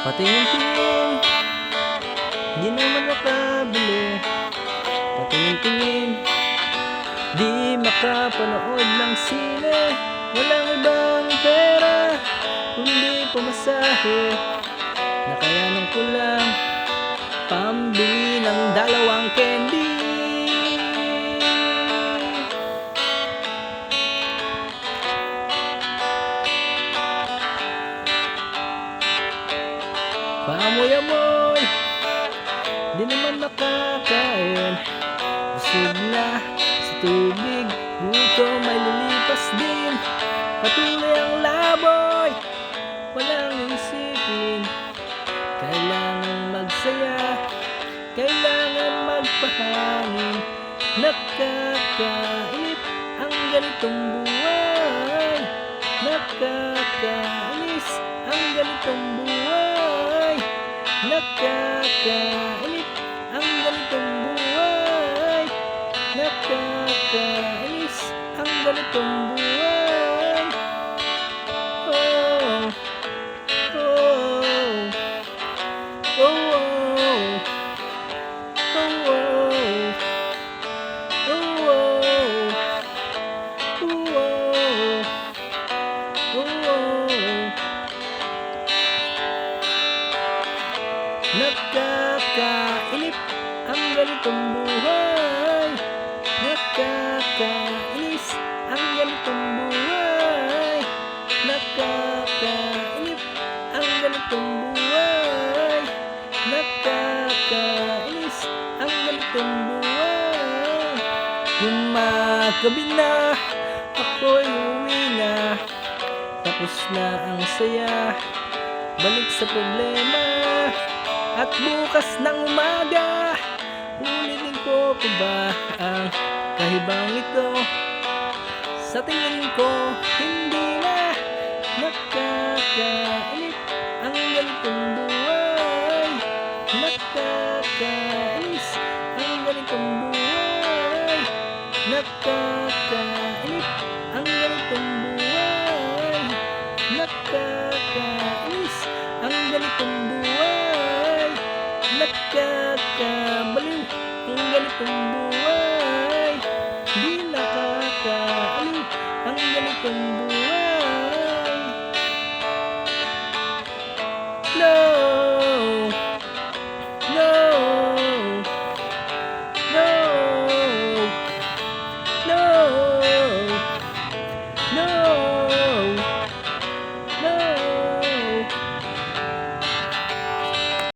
Patingin-tingin, di naman makabili. Patingin-tingin, di makapanood ng sine. Walang ibang pera, kundi pamasahe. Nakayanan ko lang pambili ng 2 candy. Paamoy-amoy, di naman makakain. Busog na sa tubig, gutom ay lilipas din. Patuloy ang laboy, walang isipin. Kailangan magsaya, kailangan magpahangin. Nakakainip ang ganitong buhay. Nakakainis ang ganitong buhay. Nakakainis ang ganitong buhay. Nakakainis ang ganitong buhay. Oh, oh, oh, oh, nakakainip ang ganitong buhay. Nakakainis ang ganitong buhay. Nakakainip ang ganitong buhay. Nakakainis ang ganitong buhay. Gumagabi na, ako'y uwi na. Tapos na ang saya, balik sa problema. At bukas ng umaga, ulitin ko pa ba ang kahibang ito? Sa tingin ko, hindi na. Nakakainip ang ganitong buhay. Nakakainis ang ganitong buhay. Nakakainip ang ganitong buhay. Nakakainis ang ganitong buhay. Nakakabaliw ang ganitong buhay. Di nakakaaliw ang ganitong buhay. No, no, no, no, no.